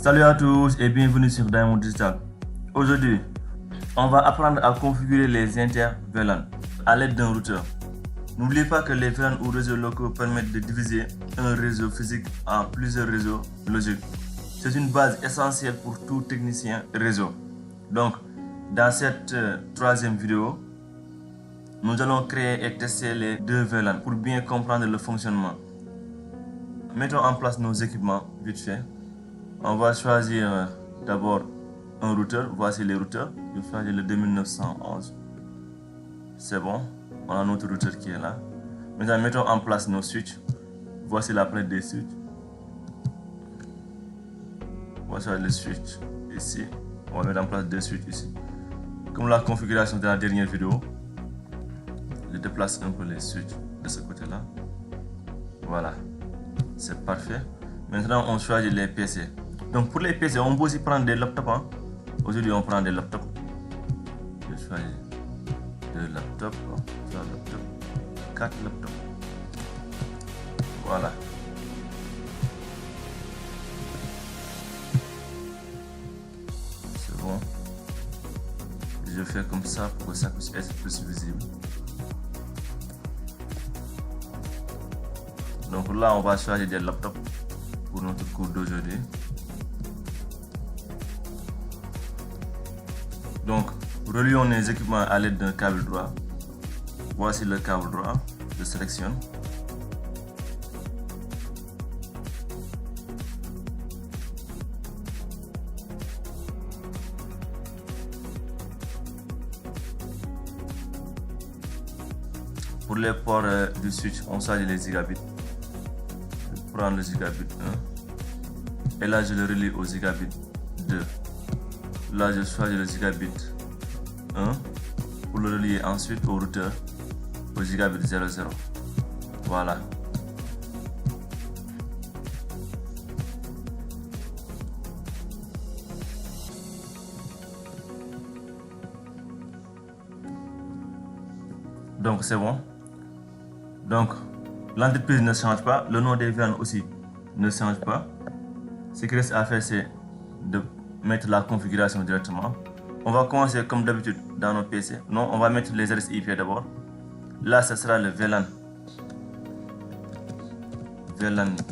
Salut à tous et bienvenue sur Diamond Digital. Aujourd'hui, on va apprendre à configurer les inter-VLAN à l'aide d'un routeur. N'oubliez pas que les VLAN ou réseaux locaux permettent de diviser un réseau physique en plusieurs réseaux logiques. C'est une base essentielle pour tout technicien réseau. Donc, dans cette troisième vidéo, nous allons créer et tester les deux VLAN pour bien comprendre le fonctionnement. Mettons en place nos équipements vite fait. On va choisir d'abord un routeur. Voici les routeurs. Je vais choisir le 2911. C'est bon. On a notre routeur qui est là. Maintenant, mettons en place nos switches. Voici la palette des switches. Voici le switch ici. On va mettre en place deux switches ici. Comme la configuration de la dernière vidéo, je déplace un peu les switches de ce côté-là. Voilà. C'est parfait. Maintenant, on choisit les PC. Donc, pour les PC, on peut aussi prendre des laptops. Hein. Aujourd'hui, on prend des laptops. Je choisis deux laptops, trois laptops, quatre laptops. Voilà. C'est bon. Je fais comme ça pour que ça puisse être plus visible. Donc là, on va choisir des laptops pour notre cours d'aujourd'hui. Donc, relions les équipements à l'aide d'un câble droit. Voici le câble droit. Je sélectionne. Pour les ports du switch, on choisit les gigabits. Je prends le gigabit 1. Et là, je le relie au gigabit 2. Là, je choisis le gigabit 1 pour le relier ensuite au routeur au gigabit 00. Voilà. Donc, c'est bon. Donc, l'entreprise ne change pas. Le nom des VLAN aussi ne change pas. Ce qui reste à faire, c'est de mettre la configuration directement. On va commencer comme d'habitude dans nos PC. Non, on va mettre les adresses IP d'abord. Là, ce sera le VLAN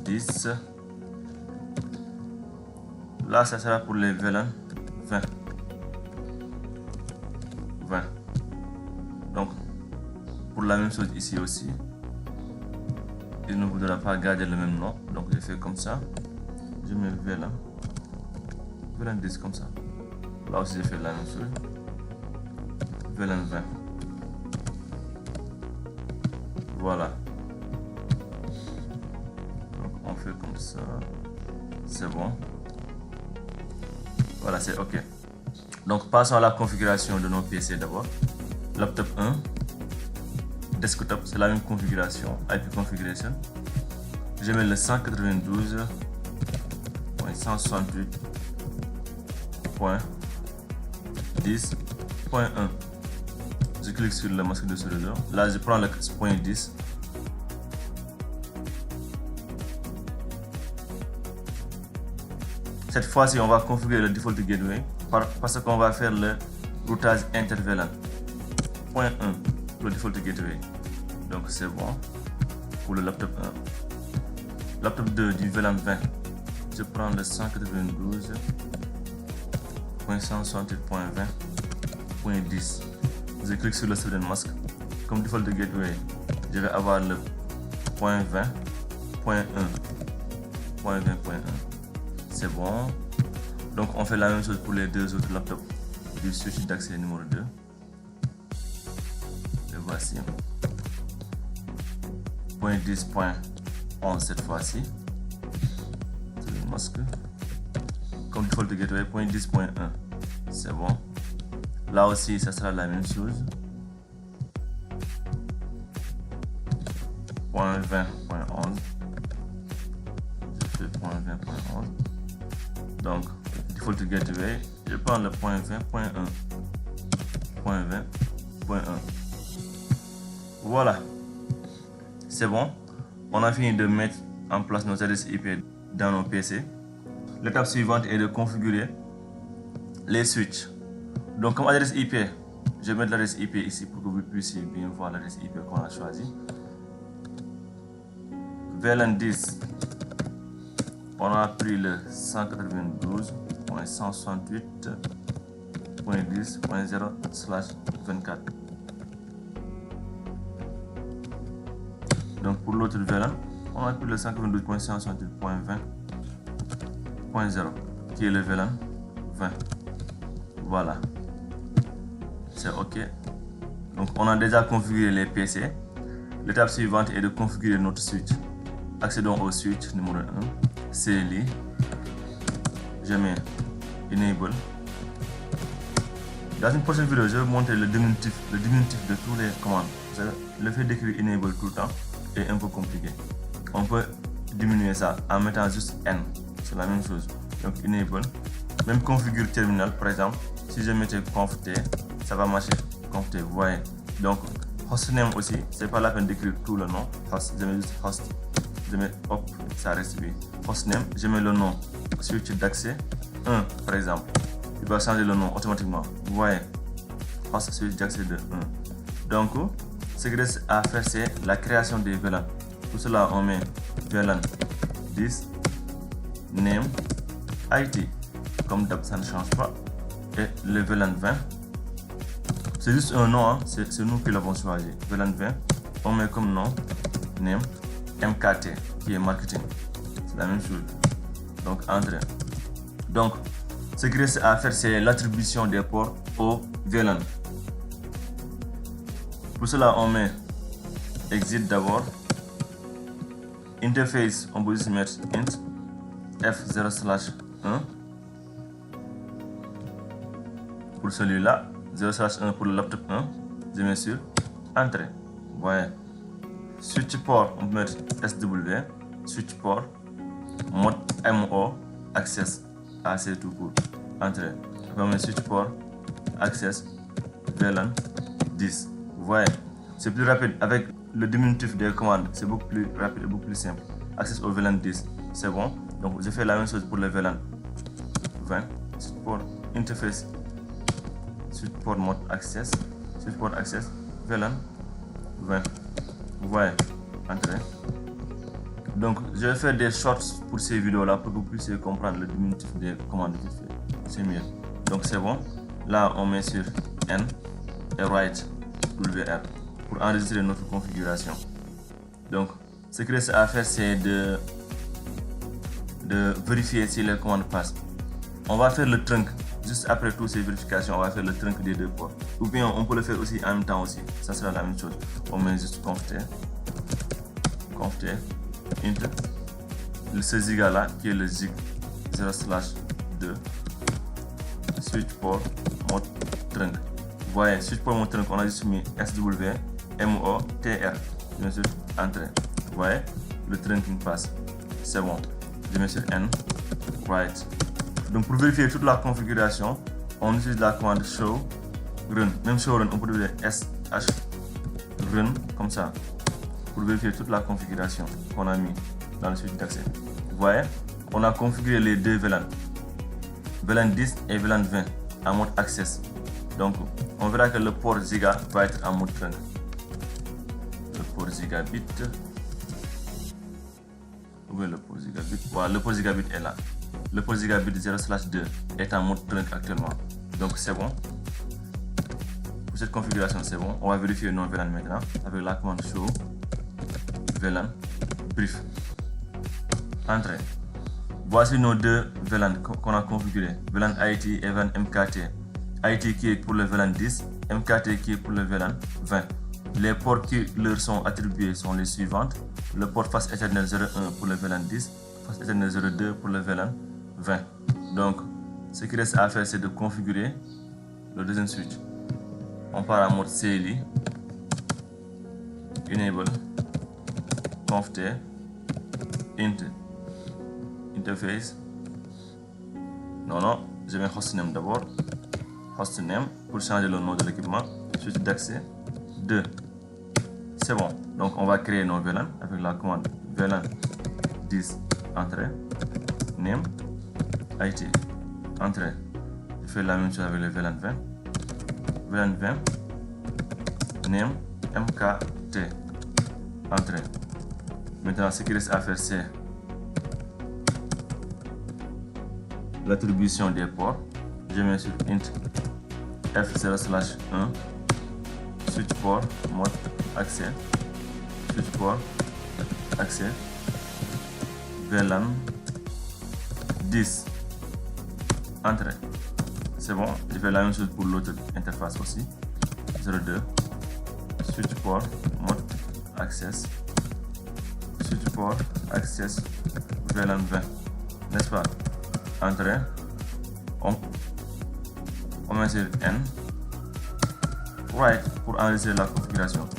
10. Là, ça sera pour les VLAN 20. Donc, pour la même chose ici aussi. Il ne voudra pas garder le même nom. Donc, je fais comme ça. Je mets VLAN 10 comme ça. Là aussi, je fais la même chose. VLAN 20. Voilà. Donc, on fait comme ça. C'est bon. Voilà, c'est OK. Donc, passons à la configuration de nos PC d'abord. Laptop 1. Desktop, c'est la même configuration. IP configuration. Je mets le 192.168.10.1. Je clique sur le masque de ce réseau. Là, je prends le point 10. Cette fois-ci, on va configurer le default gateway parce qu'on va faire le routage inter-VLAN. Point 1, le default gateway. Donc, c'est bon pour le laptop 1. Laptop 2 du VLAN 20. Je prends le 192.168.20.10. Je clique sur le Student Mask. Comme default gateway, je vais avoir le point 20.1. C'est bon. Donc, on fait la même chose pour les deux autres laptops du switch d'accès numéro 2. Et voici. Point 10.11 cette fois-ci. Student Mask. Comme default gateway, point 10.1. C'est bon. Là aussi, ça sera la même chose. Point 20.11. Je fais point 20.11. Donc, default gateway, je prends le point 20.1. Point 20.1. Voilà. C'est bon. On a fini de mettre en place nos adresses IP dans nos PC. l'étape suivante est de configurer les switches. Donc comme adresse IP, je vais mettre l'adresse IP ici pour que vous puissiez bien voir l'adresse IP qu'on a choisi. VLAN 10, on a pris le 192.168.10.0/24. Donc pour l'autre VLAN, on a pris le 192.168.20.0 qui est le VLAN 20. Voilà, c'est OK. Donc on a déjà configuré les PC. L'étape suivante est de configurer notre switch. Accédons au switch numéro 1, CLI, je mets Enable. Dans une prochaine vidéo, je vais vous montrer le diminutif de tous les commandes. Le fait d'écrire Enable tout le temps est un peu compliqué. On peut diminuer ça en mettant juste N, c'est la même chose. Donc Enable, même configure terminal par exemple, si je mettais conf t, ça va marcher, conf t, vous voyez. Donc hostname aussi, c'est pas la peine d'écrire tout le nom, host, je mets juste host. Je mets hop, ça reste bien. Hostname, je mets le nom switch d'accès 1 par exemple. Il va changer le nom automatiquement. Vous voyez, host switch d'accès de 1. Donc, ce qui reste à faire, c'est la création des VLAN. Pour cela, on met VLAN 10 name IT. Comme d'hab, ça ne change pas. Et le VLAN 20, c'est juste un nom, hein? C'est nous qui l'avons choisi. VLAN 20, on met comme nom name MKT qui est marketing, c'est la même chose. Donc entrée. Donc ce qui reste à faire, c'est l'attribution des ports au VLAN. Pour cela, on met exit d'abord. Interface, on peut juste mettre int f0/1 pour celui-là, 0/1 pour le laptop 1. Je mets sur entrée. Voyez. Switch port, on peut mettre SW, switch port, mode MO, access, AC tout court, entrée. On va mettre switch port, access, VLAN 10. Vous voyez, c'est plus rapide avec le diminutif des commandes, c'est beaucoup plus rapide et beaucoup plus simple. Access au VLAN 10, c'est bon. Donc je fais la même chose pour le VLAN 20, switch port, interface, switch port mode access, switch port access, VLAN 20. Vous voyez, entrée. Donc je vais faire des shorts pour ces vidéos là pour que vous puissiez comprendre le diminutif des commandes vite fait. C'est mieux. Donc c'est bon. Là on met sur N et write WR pour enregistrer notre configuration. Donc ce qu'il reste à faire, c'est de vérifier si les commandes passent. On va faire le trunk. Juste après toutes ces vérifications, on va faire le trunk des deux ports. Ou bien on peut le faire aussi en même temps aussi. Ça sera la même chose. On met juste conf t, int, ce giga là qui est le zig 0/2, switch port mode trunk. Vous voyez, switch port mode trunk, on a juste mis SW, MO, TR. Bien sûr, entrée. Vous voyez, le trunking passe. C'est bon. Je mets sur N, write. Donc pour vérifier toute la configuration, on utilise la commande show run. Même show run, on peut dire sh run comme ça pour vérifier toute la configuration qu'on a mis dans le switch d'accès. Vous voyez, on a configuré les deux VLAN, VLAN 10 et VLAN 20 en mode access. Donc on verra que le port giga va être en mode trunk. Le port gigabit. Où est le port gigabit? Voilà, le port gigabit est là. Le port gigabit 0/2 est en mode trunk actuellement. Donc c'est bon. Pour cette configuration, c'est bon. On va vérifier nos VLAN maintenant avec la commande show VLAN brief. Entrée. Voici nos deux VLAN qu'on a configurés. VLAN IT et VLAN MKT. IT qui est pour le VLAN 10, MKT qui est pour le VLAN 20. Les ports qui leur sont attribués sont les suivantes. Le port face Ethernet 01 pour le VLAN 10, face Ethernet 02 pour le VLAN 20. Donc, ce qui reste à faire, c'est de configurer le deuxième switch. On part en mode CLI, Enable, conf t, int, interface. Non, je mets hostname d'abord. Hostname pour changer le nom de l'équipement. Switch d'accès 2. C'est bon. Donc on va créer nos VLAN avec la commande VLAN 10 entrée, name, IT, entrée. Je fais la même chose avec le VLAN 20. VLAN 20, name, MKT, entrée. Maintenant, ce qui reste à faire, c'est l'attribution des ports. Je mets sur int f0/1 switch port mode accès, switch port accès, VLAN 10, entrée. C'est bon. Je fais la même chose pour l'autre interface aussi. 02 switch port mode access, switch port access, VLAN 20, n'est-ce pas? Entrée. On met sur N, write pour enregistrer la configuration.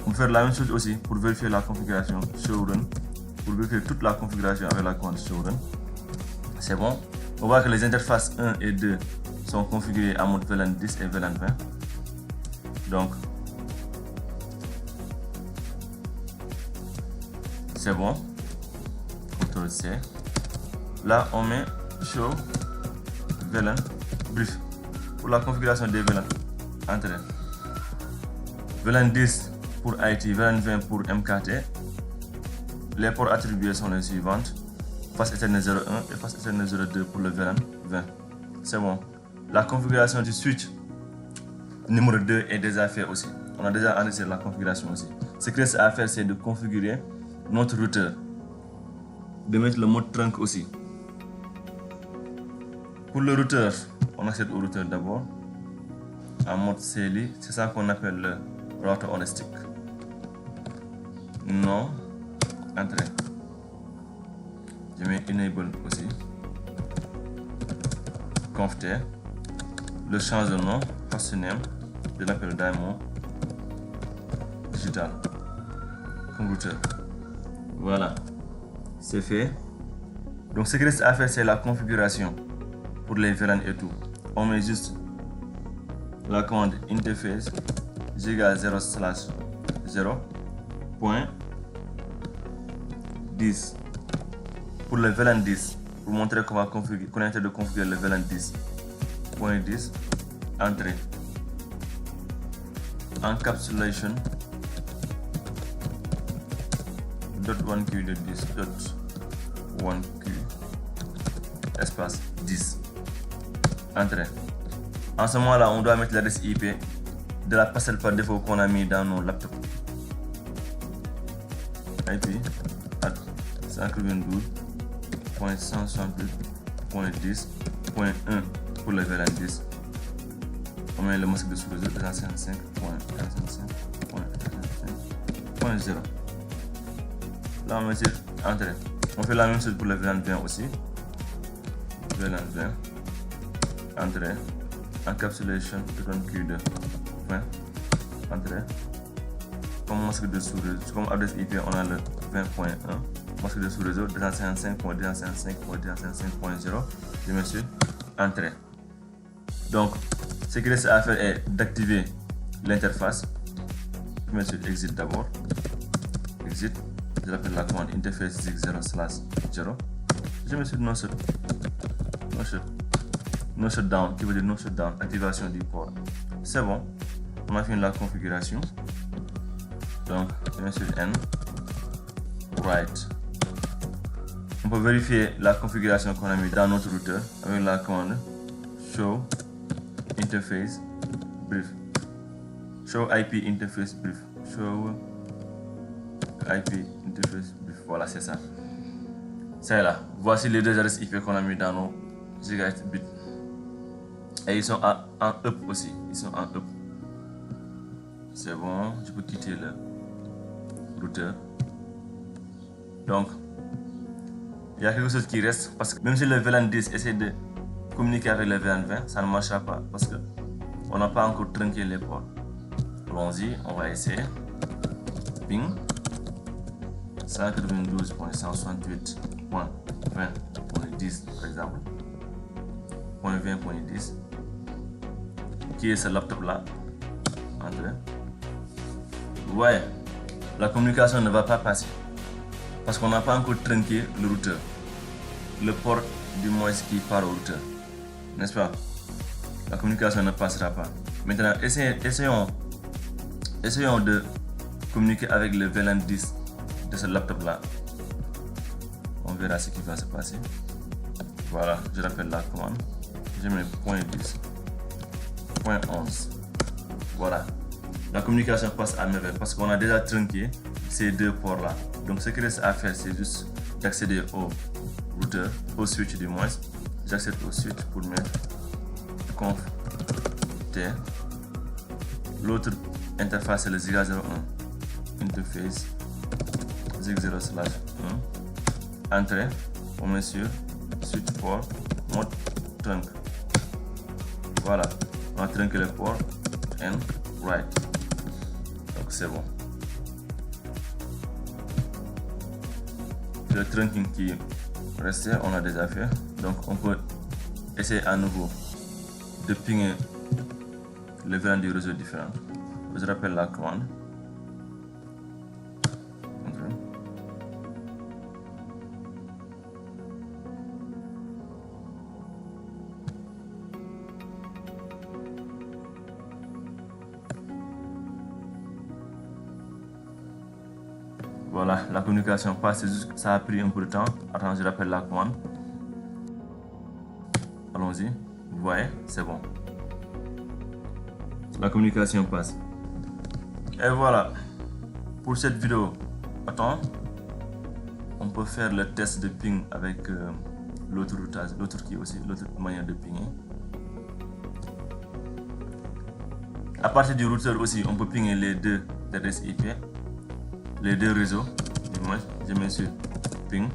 On peut faire la même chose aussi pour vérifier la configuration showrun, pour vérifier toute la configuration avec la commande showrun. C'est bon. On voit que les interfaces 1 et 2 sont configurées en mode VLAN 10 et VLAN 20. Donc, c'est bon. CTRL C. Là, on met show VLAN brief pour la configuration des VLAN. Entrée. VLAN 10 pour IT, VLAN 20 pour MKT. Les ports attribués sont les suivantes: face Ethernet 01 et face Ethernet 02 pour le VLAN 20. C'est bon. La configuration du switch numéro 2 est déjà fait aussi. On a déjà enregistré la configuration aussi. Ce qu'il reste à faire, c'est de configurer notre routeur, de mettre le mode trunk aussi. Pour le routeur, on accède au routeur d'abord en mode CLI. C'est ça qu'on appelle le router on stick. Non, entrée. Je mets enable aussi. Conft. Le change de nom, hostname, je l'appelle Diamond Digital comme routeur. Voilà, c'est fait. Donc ce qu'il reste à faire, c'est la configuration pour les VLAN et tout. On met juste la commande interface giga 0/0.10 pour le VLAN 10, pour montrer comment configurer, qu'on est en train de configurer le VLAN 10.10, entrée. Encapsulation .1q de 10 .1q espace 10, entrée. En ce moment là, on doit mettre l'adresse IP de la parcelle par défaut qu'on a mis dans nos laptops. IP at 192.168.10.1 pour le VLAN 10. On met le masque de sous-réseau 255.155.0. Là on met sur entrée. On fait la même chose pour le VLAN 20 aussi. VLAN 20, entrée. Encapsulation .q de 20, entrée. Comme masque de sous-réseau, comme adresse IP, on a le 20.1. Masque de sous-réseau 255.255.255.0. Je mets sur entrée. Donc, ce qu'il reste à faire est d'activer l'interface. Je mets sur exit d'abord. Exit. Je l'appelle la commande interface zig 0/0. Je mets sur no shutdown, qui veut dire no shutdown, activation du port. C'est bon. On a fini la configuration. Donc, je mets sur N. Write. On peut vérifier la configuration qu'on a mis dans notre routeur avec la commande show interface brief. Show IP interface brief. Show IP interface brief. Voilà, c'est ça. C'est là. Voici les deux adresses IP qu'on a mis dans nos gigabytes. Et ils sont en up aussi. Ils sont en up. C'est bon. Je peux quitter le routeur. Donc, il y a quelque chose qui reste parce que même si le VLAN 10 essaie de communiquer avec le VLAN 20, ça ne marchera pas parce que on n'a pas encore trinqué les ports. Allons-y, on va essayer. Ping 192.168.20.10 par exemple. .20.10 qui est ce laptop là. Entrée. Vous voyez, la communication ne va pas passer parce qu'on n'a pas encore trinqué le routeur. Le port du moins qui part au routeur, n'est-ce pas? La communication ne passera pas. Maintenant, essayons de communiquer avec le VLAN 10 de ce laptop là. On verra ce qui va se passer. Voilà, je rappelle la commande. Je mets .10, .11. Voilà, la communication passe à merveille parce qu'on a déjà trinqué ces deux ports là. Donc ce qu'il reste à faire, c'est juste d'accéder au routeur, au switch du moins. J'accède au switch pour mettre conf T. L'autre interface c'est le Ziga 01 interface zig0/1. Entrée, on met sur switch port mode trunk. Voilà, on a trunké le port and write. Donc c'est bon. Le trunking qui restait, on a déjà fait. Donc on peut essayer à nouveau de pinguer les VLAN du réseau différents. Je rappelle la commande. Voilà, la communication passe, ça a pris un peu de temps. Attends, je rappelle la commande. Allons-y, vous voyez, c'est bon. La communication passe. Et voilà, pour cette vidéo, attends, on peut faire le test de ping avec l'autre routage, l'autre qui aussi, l'autre manière de pinguer. À partir du routeur aussi, on peut pinguer les deux adresses IP. Les deux réseaux, du moins, je mets sur ping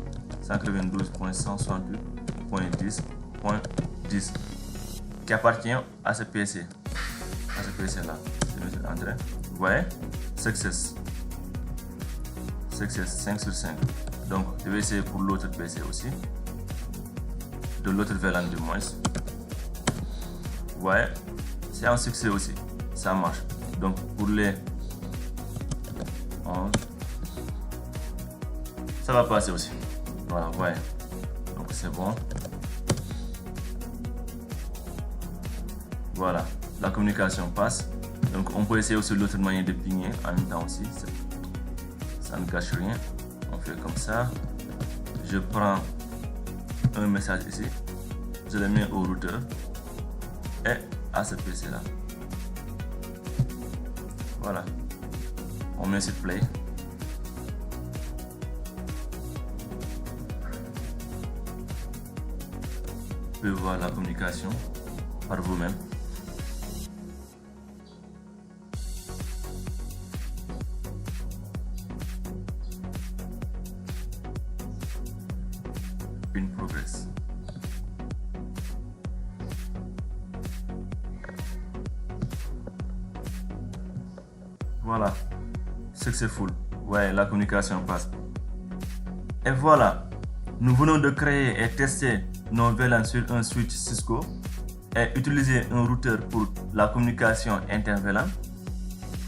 192.168.10.10 qui appartient à ce PC. À ce PC là. Je mets sur entrée. Vous voyez? Success 5 sur 5. Donc je vais essayer pour l'autre PC aussi. De l'autre VLAN du moins. Vous voyez? C'est un succès aussi. Ça marche. Donc pour les 11. Ça va passer aussi. Voilà, ouais. Donc c'est bon. Voilà, la communication passe. Donc on peut essayer aussi l'autre manière de pinguer en même temps aussi. Ça ne gâche rien. On fait comme ça. Je prends un message ici. Je le mets au routeur et à ce PC là. Voilà. On met sur play. Vous pouvez voir la communication par vous-même. In progress. Voilà, successful. Ouais, la communication passe. Et voilà, nous venons de créer et tester nos VLAN sur un switch Cisco et utiliser un routeur pour la communication inter-VLAN.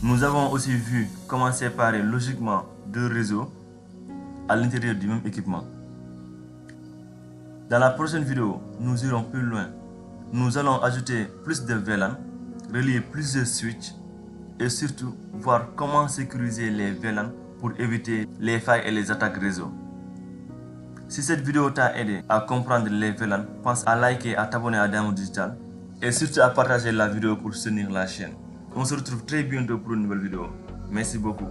Nous avons aussi vu comment séparer logiquement deux réseaux à l'intérieur du même équipement. Dans la prochaine vidéo, nous irons plus loin. Nous allons ajouter plus de VLAN, relier plusieurs switches et surtout voir comment sécuriser les VLAN pour éviter les failles et les attaques réseau. Si cette vidéo t'a aidé à comprendre les VLAN, pense à liker, à t'abonner à Diamond Digital et surtout à partager la vidéo pour soutenir la chaîne. On se retrouve très bientôt pour une nouvelle vidéo. Merci beaucoup.